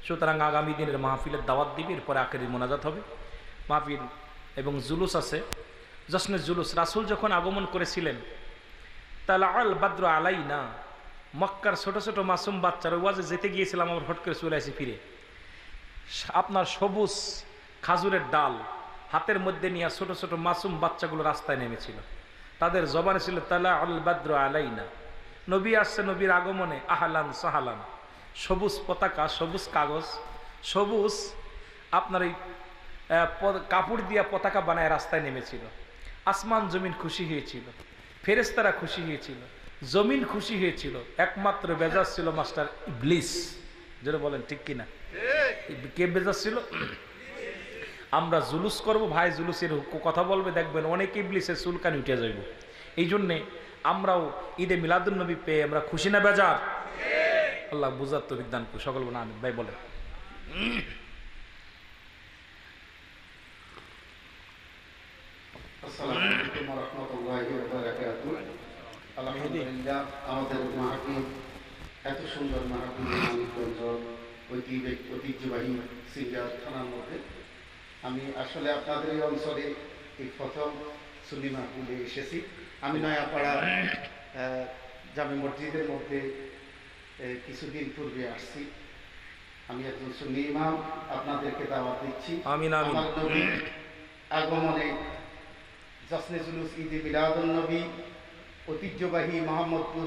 সুতরাং আগামী দিনের মাহফিলের দাওয়াত দিবে, এরপরে আখেরি মোনাজাত হবে। মাহফিল এবং জুলুস আছে, জশ্নে জুলুস। রাসূল যখন আগমন করেছিলেন, তালা আল বাদ্র আলাই না, মক্কার ছোট ছোট মাসুম বাচ্চারা ওয়াজে যেতে গিয়েছিলাম, আমার হট করে চলে আসি ফিরে। আপনার সবুজ খাজুরের ডাল হাতের মধ্যে নিয়ে ছোট ছোট মাসুম বাচ্চাগুলো রাস্তায় নেমেছিল। তাদের জবানে ছিল তালা আল বাদ্র আলাই না, নবী আসছে, নবীর আগমনে আহলান সাহালান। সবুজ পতাকা, সবুজ কাগজ, সবুজ আপনার এই কাপড় দিয়া পতাকা বানায় রাস্তায় নেমেছিল। আসমান জমিন খুশি হয়েছিল, ফেরেশতারা খুশি হয়েছিল, জমিন খুশি হয়েছিল। একমাত্র বেজাজ ছিল মাস্টার ইবলিস। যেটা বলেন ঠিক কিনা? কে বেজাজ ছিল? আমরা জুলুস করব ভাই, জুলুসের কথা বলবে, দেখবেন অনেক ইবলিসের চুলকানি উঠে যাইব। এই জন্যে আমরাও ঈদে মিলাদুন নবী পেয়ে আমরা খুশি না বেজার? আল্লাহ বুঝার তৌফিক দান করুন। সকল বলেন আমিন। ভাই বলেন। আসসালামু আলাইকুম ওয়া রাহমাতুল্লাহি ওয়া বারাকাতুহু। আলহামদুলিল্লাহ, আমাদের মাহফিল এত সুন্দর মাহফিল মানিকগঞ্জ ঐতিহ্যবাহী সিঙ্গার থানার মধ্যে। আমি আসলে আপনাদের এই অঞ্চলে এই প্রথম সুন্নি মাহফিলে এসেছি। আমি নয়াপাড়া জামে মসজিদের মধ্যে কিছুদিন পূর্বে আসছি। আমি একজন সুন্নি ইমাম, আপনাদেরকে দাওয়াত দিচ্ছি। আমিন আমিন। আমার নবীর আগমনে জশ্নে জুলুস ঈদে মিলাদুন নবী ঐতিহ্যবাহী মোহাম্মদপুর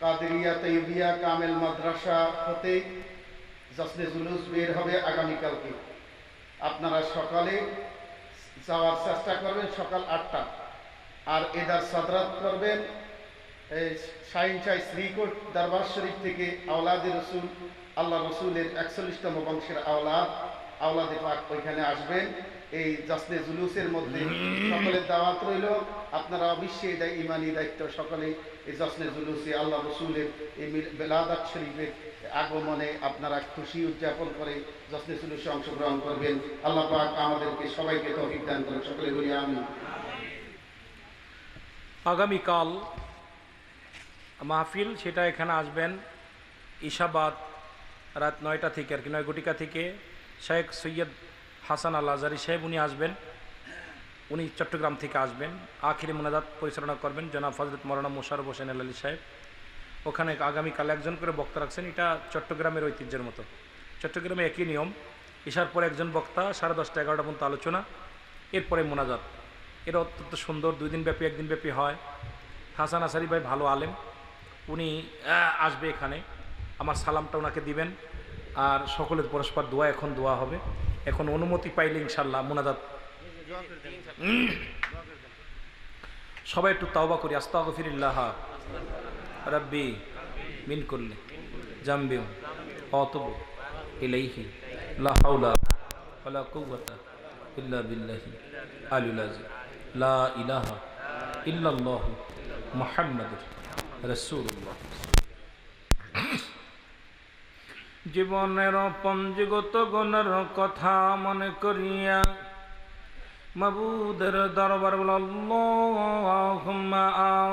কাদেরিয়া তৈয়বিয়া কামেল মাদ্রাসা হতে জশ্নে জুলুস বের হবে আগামীকালকে। আপনারা সকালে যাওয়ার চেষ্টা করবেন, সকাল 8টা। আর এদার সাদরাত করবেন শাহিনশাহ শ্রীকোট দরবার শরীফ থেকে আওলাদে রসুল, আল্লাহ রসুলের 41তম বংশের আওলাদে পাক ওইখানে আসবেন। এই জশ্নে জুলুসের মধ্যে সকলের দাওয়াত রইল। আপনারা অবশ্যই ইমানি দায়িত্ব সকলে এই জশ্নে জুলুসে আল্লাহ রসুলের এই বেলাদাত শরীফের আগমনে আপনারা খুশি উদযাপন করে জশ্নে জুলুসে অংশগ্রহণ করবেন। আল্লাহ পাক আমাদেরকে সবাইকে তৌফিক দান করেন। সকলে বলি আমিন। আগামীকাল মাহফিল, সেটা এখানে আসবেন ইশাবাদ রাত 9টা থেকে, আর কি 9 ঘটিকা থেকে। শেখ সৈয়দ হাসান আল আজারি সাহেব উনি আসবেন, উনি চট্টগ্রাম থেকে আসবেন। আখিরি মোনাজাত পরিচালনা করবেন জনাব হযরত মাওলানা মোশাররফ হোসেন আলী সাহেব। ওখানে আগামীকাল একজন করে বক্তা রাখছেন। এটা চট্টগ্রামের ঐতিহ্যের মতো। চট্টগ্রামে একই নিয়ম, ইশার পরে একজন বক্তা, 10:30 11টা পর্যন্ত আলোচনা, এরপরে মোনাজাত। এটা অত্যন্ত সুন্দর, 2 দিন ব্যাপী 1 দিন ব্যাপী হয়। হাসান আসারি ভাই ভালো আলেম, উনি আসবে এখানে। আমার সালামটা ওনাকে দিবেন। আর সকলের পরস্পর দোয়া, এখন দোয়া হবে। এখন অনুমতি পাইলে ইনশাল্লাহ মোনাজাত। সবাই একটু তাওবা করি। আস্তাগফিরুল্লাহ রাব্বি মিন কুল্লি জামবি ওয়া আতুবু ইলাইহি লা হাওলা ওয়ালা কুওয়াতা ইল্লা বিল্লাহি আলিল আযীম লা ইলাহা ইল্লাল্লাহ মুহাম্মাদুর রাসূলুল্লাহ। জীবনের পঞ্জীগত গুণের কথা মনে করিয়া মাবুদের দরবার বল আল্লাহুম্মা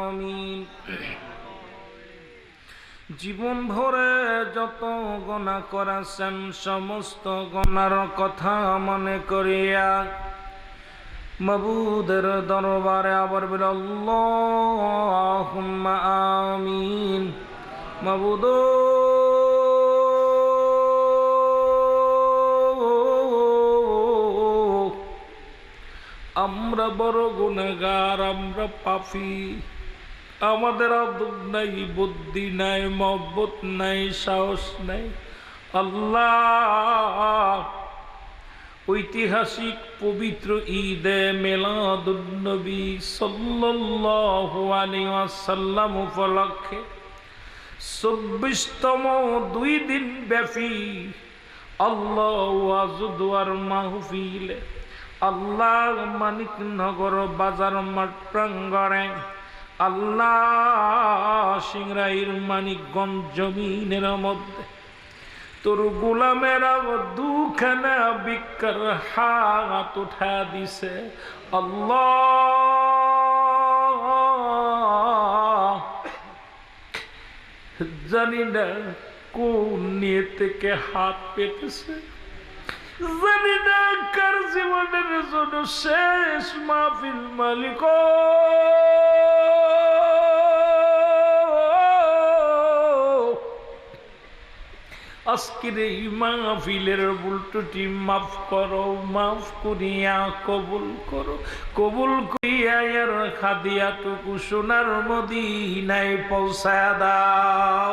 আমিন। জীবন ভরে যত গুনাহ করেছেন সমস্ত গুনার কথা মনে করিয়া মাবুদের দরবারে আবার বল আল্লাহুম্মা আমিন। মাবুদ আমরা বড় গুনাহগার, আমরা পাপী, আমাদের আদব নাই, বুদ্ধি নাই, মহব্বত নাই, সাহস নাই। আল্লাহ, ঐতিহাসিক পবিত্র ঈদে মিলাদুন নবী সাল্লাল্লাহু আলাইহি ওয়াসাল্লাম উপলক্ষে 24তম 2 দিন ব্যাপী আল্লাহ ওয়াজুদওয়ার মাহফিলে আল্লাহ মানিকনগর বাজার মাঠ প্রাঙ্গণে, আল্লাহ সিংরাইর মানিকগঞ্জ জমিনের মধ্যে তোর গোলামেরা দুখানা বিকার হাত উঠা দিছে। আল্লাহ, জানি না কোন নিয়ে থেকে হাত পেতেছে, জানি না কার জীবনের জন্য শেষ মাহফিল মালিক। আজকের এই মাহফিলের ভুল ত্রুটি মাফ করো, মাফ করিয়া কবুল করো, কবুল করিয়া এর খাদিয়াটুকু সোনার মদিনায় পৌঁছায়া দাও।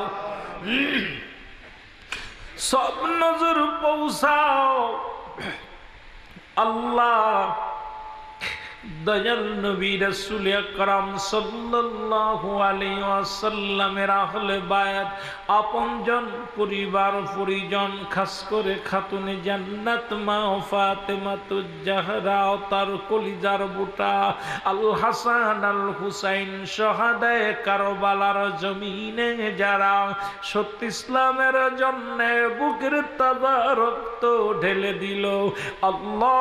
সব নজর পৌঁছাও আল্লাহ। দয়াল নবী রাসূল আকরাম সাল্লাল্লাহু আলাইহি ওয়াসাল্লামের আহলে বায়াত, আপনজন, পরিবার পরিজন, খাস করে খাতুনে জান্নাত মা ফাতেমাতুজ জাহরা ও তার কলিজার বুটা আল হাসান আল হুসাইন শাহাদায়ে কারবালার জমিনে যারা সত্য ইসলামের জন্য বুকের তাজা রক্ত ঢেলে দিল, আল্লাহ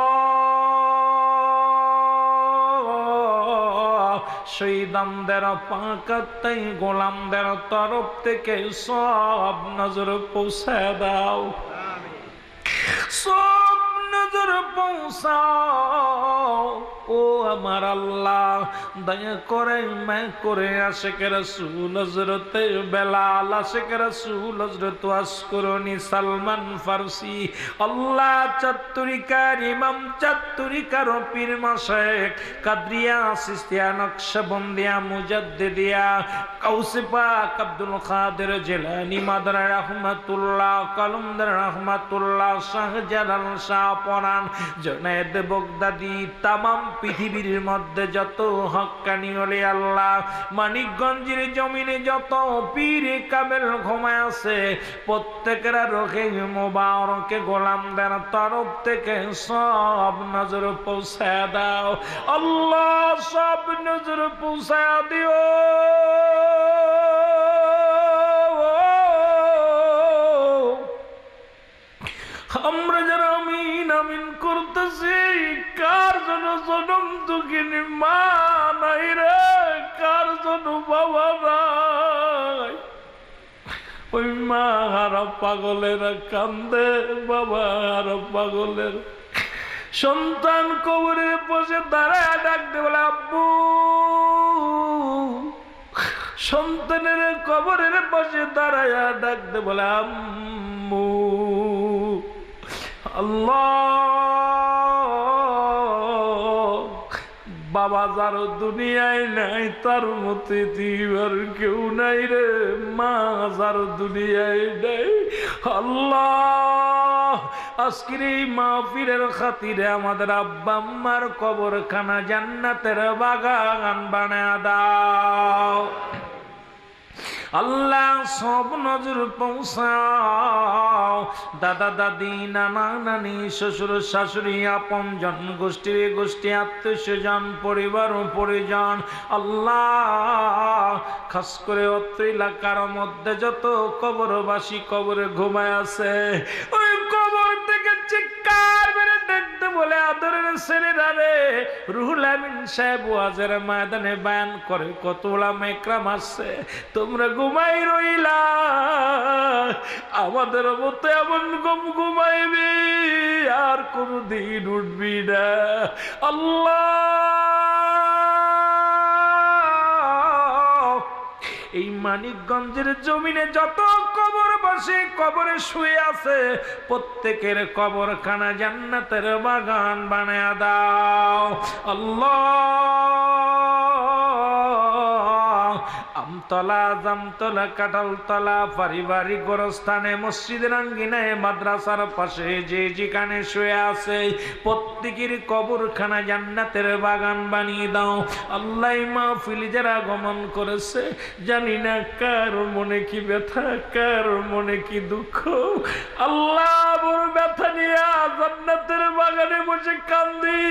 শহীদানদের পাকাতাই গোলামদের তরফ থেকে সব নজর পৌঁছায় দাও, সব নজর পৌঁছাও ও আমার আল্লাহ। দয়া করে मैं করে আশিক রাসূল হযরত বেলাল, আশিক রাসূল হযরত আসকরনি সালমান ফারসি, আল্লাহ চাতুরিকার ইমাম, চাতুরিকার পীর মাশায়েখ কাদরিয়া সিস্তিয়া নকশবন্দিয়া মুজাদ্দিদিয়া কাউসে পাক আব্দুল কাদের জিলানী মাদার রহমাতুল্লাহ, কলমদার রহমাতুল্লাহ, শাহজালাল শাহ পরান, জুনায়েদ বগদাদি, তামাম পৃথিবীর মধ্যে যত হক্কানি ওলি আল্লাহ, মানিকগঞ্জের জমিনে যত পীর কামেল ঘুমায় আছে, প্রত্যেকের রোহে মুবারকে গোলামদের তরফ থেকে সব নজর পৌঁছায় দাও আল্লাহ, সব নজর পৌঁছায় দিও। আমরা যারা আমিন আমিন করতেছি, কার জন্য জনম দুঃখিনী মা নাই রে, কার জন্য বাবা নাই, ওই মা হারা পাগলেরা কান্দে, বাবা হারা পাগলের সন্তান কবরে বসে দাঁড়ায় ডাকতে বলে আব্বু, সন্তানের কবরের পাশে দাঁড়ায় ডাকতে বলে আম্মু। আল্লাহ বাবা যার দুনিয়ায় নাই তার মতে দিবার কেউ নাই রে, মা যার দুনিয়ায় নাই, আল্লাহ আজকের এই মাহফিলের খাতিরে আমাদের আব্বা আম্মার কবরখানা জান্নাতের বাগান বানায়া দাও আল্লাহ, সব নজর পৌঁছাও। দাদা দাদি, নানা নানি, শ্বশুর শাশুড়ি, আপন জন, গোষ্ঠী গোষ্ঠী, আত্মীয় স্বজন, পরিবার ও পরিজন, আল্লাহ খাস করে অত্র এলাকার মধ্যে যত কবরবাসী কবরে ঘুমায় আছে, ওই কবর থেকে চিৎকার মেরে দেখতে বলে আদরের ছেলেরা রে, রুহুল আমিন সাহেব ওয়াজের ময়দানে বয়ান করে, কত ওলামা ইকরাম আসছে, তোমরা ঘুমাই রইলা, আমাদের মতো এমন ঘুমাইবি আর কোনদিন উঠবি না। আল্লাহ এই মানিকগঞ্জের জমিনে যত কবর বসে কবরে শুয়ে আছে, প্রত্যেকের কবরখানা জান্নাতের বাগান বানায়া দাও আল্লাহ। আমতলা, জামতলা, কাঁঠালতলা, পারিবারিক গোরস্থানে, মসজিদের আঙ্গিনায়, মাদ্রাসার পাশে যে যেখানে শুয়ে আছে, প্রত্যেকের কবরখানা জান্নাতের বাগান বানিয়ে দাও আল্লাহ। মাহফিল যারা আগমন করেছে, জানি না কার মনে কি ব্যথা, কার মনে কি দুঃখ, আল্লাহ বড় ব্যথা নিয়ে জান্নাতের বাগানে বসে কান্দি,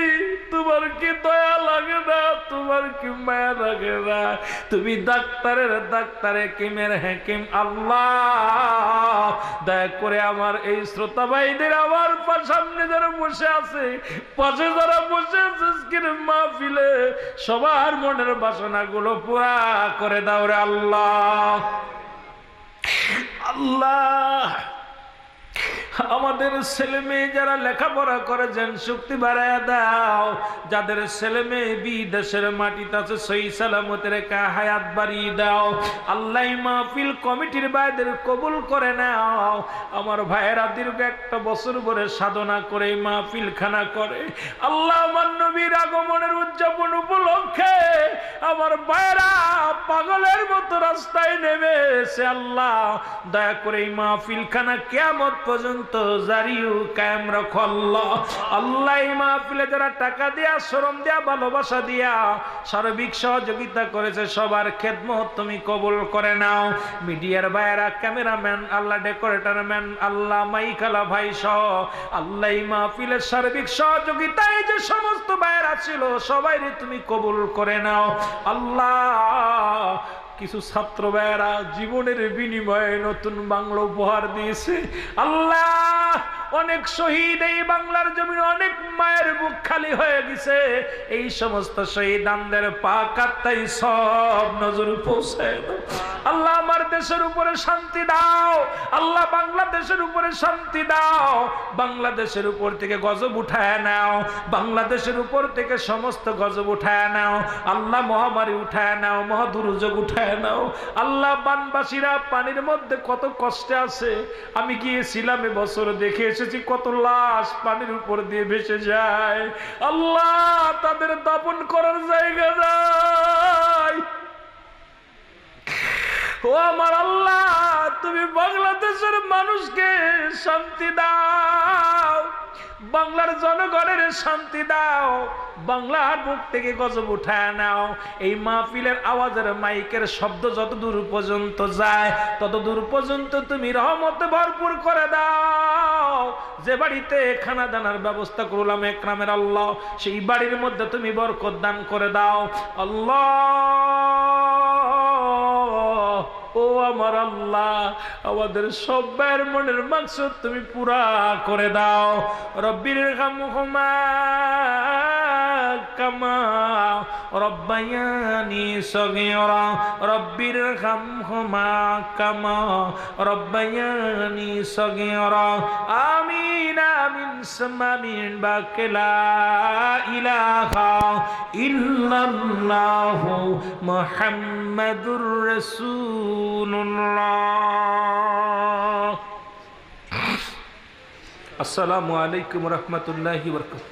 তোমার কি দয়া লাগে না, তোমার কি মায়া লাগে না, তুমি ডাক্তারের ডাক্তার, হাকিমের হাকিম, আল্লাহ দয়া করে আমার এই শ্রোতা ভাইদের, আমার সামনে যারা বসে আছে, পাশে যারা বসে আছে, মাহফিলে সবার মনের বাসনা গুলো পুরা করে দাও রে আল্লাহ। আল্লাহ আমাদের ছেলে মেয়ে যারা লেখাপড়া করেছেন শক্তি বাড়ায়া দাও, যাদের ছেলে মেয়ে বিদেশের মাটিতে আছে সহি সালামতে রেখে হায়াত বাড়িয়ে দাও। আল্লাহ মাহফিল কমিটির ভাইদের কবুল করে নাও। আমার ভাইয়েরা দীর্ঘ একটা বছর ধরে সাধনা করে মাহফিল খানা করে, আল্লাহ আমার নবীর আগমনের উদযাপন উপলক্ষে আমার ভাইয়েরা পাগলের মতো রাস্তায় নেমেছে। আল্লাহ দয়া করে এই মাহফিল খানা কিয়ামত পর্যন্ত জারিও কায়েম রাখো আল্লাহ। আল্লাহ এই মাহফিলে যারা টাকা দিয়া, শ্রম দিয়া, ভালোবাসা দিয়া সার্বিক সহযোগিতা করেছে সবার খেদমত তুমি কবুল করে নাও। মিডিয়ার ভাইয়েরা, ক্যামেরাম্যান, আল্লাহ ডেকোরেটর ম্যান, আল্লাহ মাইকালা ভাই সহ আল্লাহ এই মাহফিলের সার্বিক সহযোগিতায় যে সমস্ত ভাইয়েরা ছিল সবাইরে তুমি কবুল করে নাও আল্লাহ। কিছু ছাত্র ভাইয়েরা জীবনের বিনিময়ে নতুন বাংলা উপহার দিয়েছে আল্লাহ। অনেক শহীদ এই বাংলার জমিনে, অনেক মায়ের বুক খালি হয়ে গেছে। এই সমস্ত শহীদানদের পাক আত্মায় সব নজর পৌঁছায় দাও আল্লাহ। আমার দেশের উপরে শান্তি দাও আল্লাহ, বাংলাদেশের উপরে শান্তি দাও। বাংলাদেশের উপর থেকে গজব উঠায় নাও, বাংলাদেশের উপর থেকে সমস্ত গজব উঠায় নাও আল্লাহ। মহামারী উঠায় নাও, মহাদুর্যোগ উঠায় নাও আল্লাহ। বানবাসীরা পানির মধ্যে কত কষ্টে আছে, আমি গিয়েছিলাম এবছর দেখে এসেছি কত লাশ পানির উপর দিয়ে ভেসে যায় আল্লাহ। তাদের দাফন করার জায়গা নাই। ও আমার আল্লাহ, তুমি বাংলাদেশের মানুষকে শান্তি দাও, বাংলার জনগণের শান্তি দাও, বাংলার বুক থেকে গজব উঠায় নাও। এই মাহফিলের আওয়াজের মাইকের শব্দ যত দূর পর্যন্ত যায় তত দূর পর্যন্ত তুমি রহমতে ভরপুর করে দাও। যে বাড়িতে খানা দানার ব্যবস্থা করলাম একরামের আল্লাহ, সেই বাড়ির মধ্যে তুমি বরকত দান করে দাও আল্লাহ। ও আমার আল্লাহ, আমাদের সব ভাইয়ের মনের মাকসুদ তুমি পুরা করে দাও। রব্বির হামহুমা কামা রব্বায়ানি সগীরা, রব্বির হামহুমা কামা রব্বায়ানি সগীরা। আমিন আমিন সামিন বাকিলা ইলাহা ইল্লাল্লাহু মুহাম্মাদুর রাসূলুল্লাহ। আসসালামু আলাইকুম ওয়া রাহমাতুল্লাহি ওয়া বারাকাতুহু।